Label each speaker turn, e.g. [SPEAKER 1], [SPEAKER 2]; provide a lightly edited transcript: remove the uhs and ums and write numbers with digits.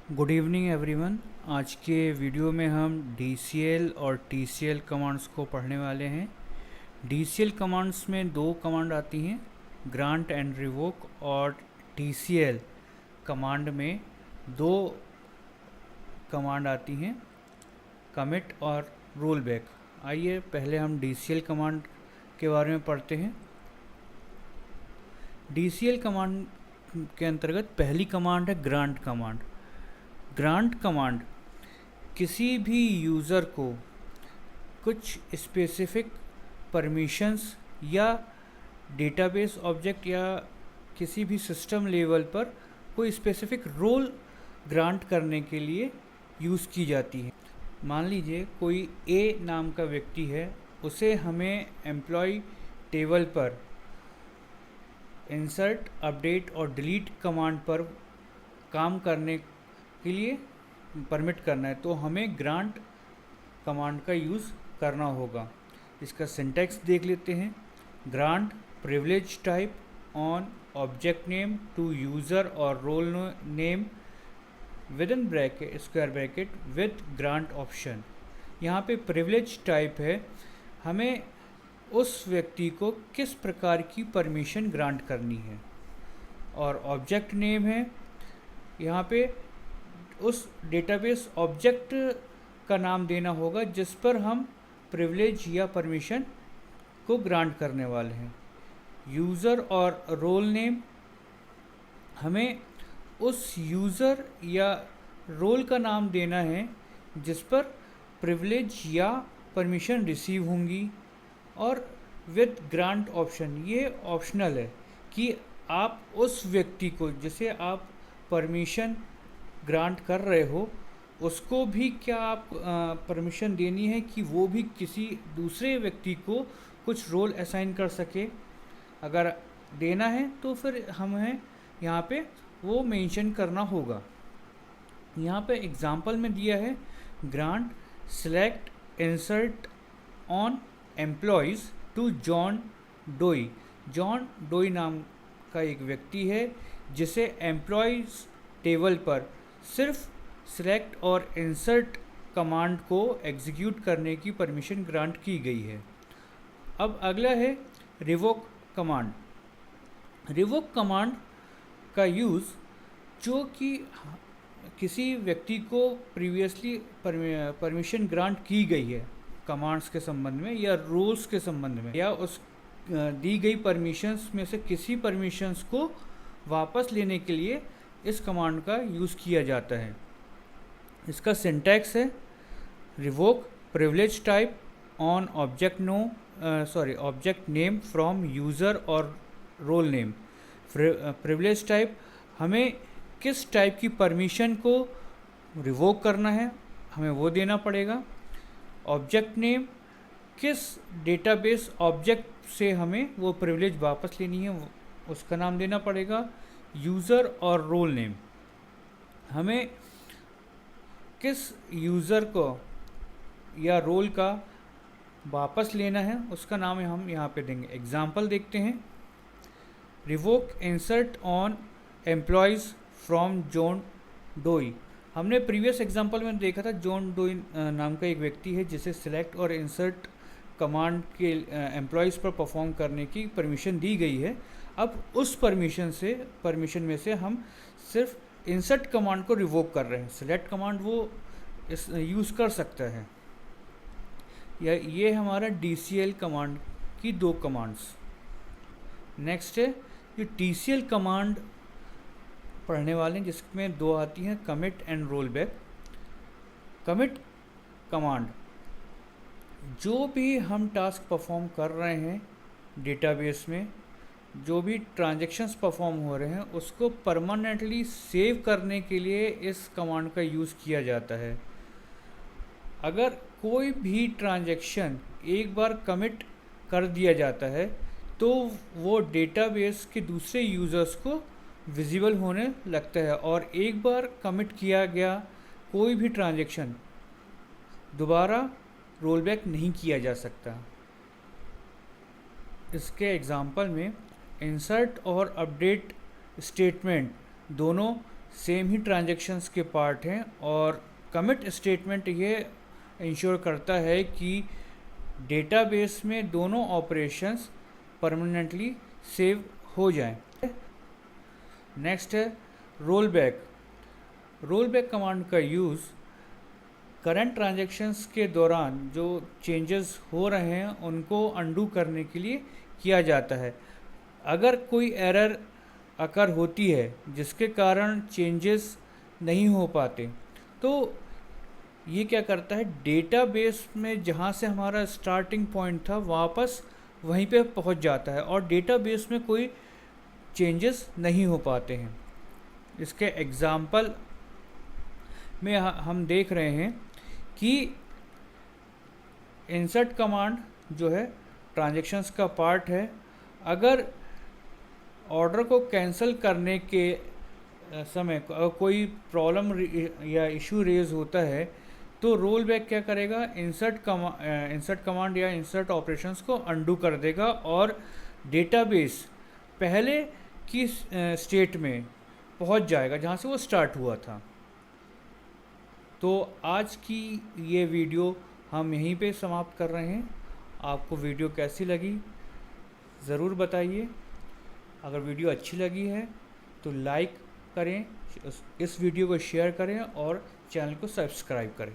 [SPEAKER 1] Good evening everyone. आज के video में हम DCL और TCL कमांड्स को पढ़ने वाले हैं। DCL कमांड्स में दो कमांड आती हैं, ग्रांट एंड रिवोक, और TCL कमांड में दो कमांड आती हैं, कमिट और रोल बैक। आइए पहले हम DCL कमांड के बारे में पढ़ते हैं। DCL कमांड के अंतर्गत पहली कमांड है ग्रांट कमांड। ग्रांट कमांड किसी भी यूज़र को कुछ स्पेसिफिक परमिशंस या डेटाबेस ऑब्जेक्ट या किसी भी सिस्टम लेवल पर कोई स्पेसिफिक रोल ग्रांट करने के लिए यूज़ की जाती है। मान लीजिए कोई A नाम का व्यक्ति है, उसे हमें एम्प्लॉय टेबल पर इंसर्ट, अपडेट और डिलीट कमांड पर काम करने के लिए परमिट करना है, तो हमें ग्रांट कमांड का यूज़ करना होगा। इसका सिंटैक्स देख लेते हैं। Grant privilege type on object name to user और role name within bracket square bracket with grant option. यहाँ पे प्रिविलेज टाइप है, हमें उस व्यक्ति को किस प्रकार की परमिशन ग्रांट करनी है, और ऑब्जेक्ट नेम है, यहाँ पे उस डेटाबेस ऑब्जेक्ट का नाम देना होगा जिस पर हम प्रिविलेज या परमिशन को ग्रांट करने वाले हैं। यूज़र और रोल नेम, हमें उस यूज़र या रोल का नाम देना है जिस पर प्रिविलेज या परमिशन रिसीव होंगी। और विद ग्रांट ऑप्शन, ये ऑप्शनल है कि आप उस व्यक्ति को जिसे आप परमिशन ग्रांट कर रहे हो उसको भी क्या आप परमिशन देनी है कि वो भी किसी दूसरे व्यक्ति को कुछ रोल असाइन कर सके। अगर देना है तो फिर हमें यहाँ पे वो मेंशन करना होगा। यहाँ पे एग्जांपल में दिया है, grant select insert on employees to John Doe. John Doe नाम का एक व्यक्ति है जिसे एम्प्लॉयज़ टेबल पर सिर्फ सेलेक्ट और इंसर्ट कमांड को एग्जीक्यूट करने की परमिशन ग्रांट की गई है। अब अगला है रिवोक कमांड। रिवोक कमांड का यूज़ जो कि किसी व्यक्ति को प्रीवियसली परमिशन ग्रांट की गई है कमांड्स के संबंध में या रूल्स के संबंध में, या उस दी गई परमिशंस में से किसी परमिशंस को वापस लेने के लिए इस कमांड का यूज़ किया जाता है। इसका सिंटैक्स है, revoke privilege type on object name from user और रोल नेम। प्रिविलेज टाइप, हमें किस टाइप की परमिशन को रिवोक करना है हमें वो देना पड़ेगा। ऑब्जेक्ट नेम, किस डेटाबेस ऑब्जेक्ट से हमें वो प्रिविलेज वापस लेनी है उसका नाम देना पड़ेगा। यूज़र और रोल नेम, हमें किस यूज़र को या रोल का वापस लेना है उसका नाम हम यहाँ पे देंगे। एग्जांपल देखते हैं, revoke insert on employees from John Doe. हमने प्रीवियस एग्जांपल में देखा था, जॉन डोई नाम का एक व्यक्ति है जिसे सिलेक्ट और इंसर्ट कमांड के एम्प्लॉयज़ पर परफॉर्म करने की परमिशन दी गई है। अब उस परमिशन में से हम सिर्फ इंसर्ट कमांड को रिवोक कर रहे हैं। सिलेक्ट कमांड वो यूज़ कर सकता है। ये हमारा DCL कमांड की दो कमांड्स। नेक्स्ट है ये TCL कमांड पढ़ने वाले हैं, जिसमें दो आती हैं, commit and roll back. Commit command, जो भी हम टास्क परफॉर्म कर रहे हैं डेटाबेस में, जो भी ट्रांजैक्शंस परफॉर्म हो रहे हैं उसको परमानेंटली सेव करने के लिए इस कमांड का यूज़ किया जाता है। अगर कोई भी ट्रांजैक्शन एक बार कमिट कर दिया जाता है तो वो डेटाबेस के दूसरे यूज़र्स को विजिबल होने लगता है, और एक बार कमिट किया गया कोई भी ट्रांजैक्शन दोबारा रोल बैक नहीं किया जा सकता। इसके एग्जांपल में इंसर्ट और अपडेट स्टेटमेंट दोनों सेम ही ट्रांजैक्शंस के पार्ट हैं, और कमिट स्टेटमेंट ये इंश्योर करता है कि डेटाबेस में दोनों ऑपरेशंस परमानेंटली सेव हो जाएं। नेक्स्ट है roll back. Roll back command का यूज़ करंट ट्रांजैक्शंस के दौरान जो चेंजेस हो रहे हैं उनको अंडू करने के लिए किया जाता है। अगर कोई एरर अकर होती है जिसके कारण चेंजेस नहीं हो पाते, तो ये क्या करता है, डेटाबेस में जहाँ से हमारा स्टार्टिंग पॉइंट था वापस वहीं पे पहुँच जाता है और डेटाबेस में कोई चेंजेस नहीं हो पाते हैं। इसके एग्जाम्पल में हम देख रहे हैं कि इंसर्ट कमांड जो है ट्रांजैक्शंस का पार्ट है। अगर ऑर्डर को कैंसिल करने के समय कोई प्रॉब्लम या इशू रेज होता है तो रोल बैक क्या करेगा, इंसर्ट कमांड या इंसर्ट ऑपरेशंस को अंडू कर देगा और डेटाबेस पहले की स्टेट में पहुंच जाएगा जहां से वो स्टार्ट हुआ था। तो आज की ये वीडियो हम यहीं पे समाप्त कर रहे हैं। आपको वीडियो कैसी लगी ज़रूर बताइए। अगर वीडियो अच्छी लगी है तो लाइक करें, इस वीडियो को शेयर करें और चैनल को सब्सक्राइब करें।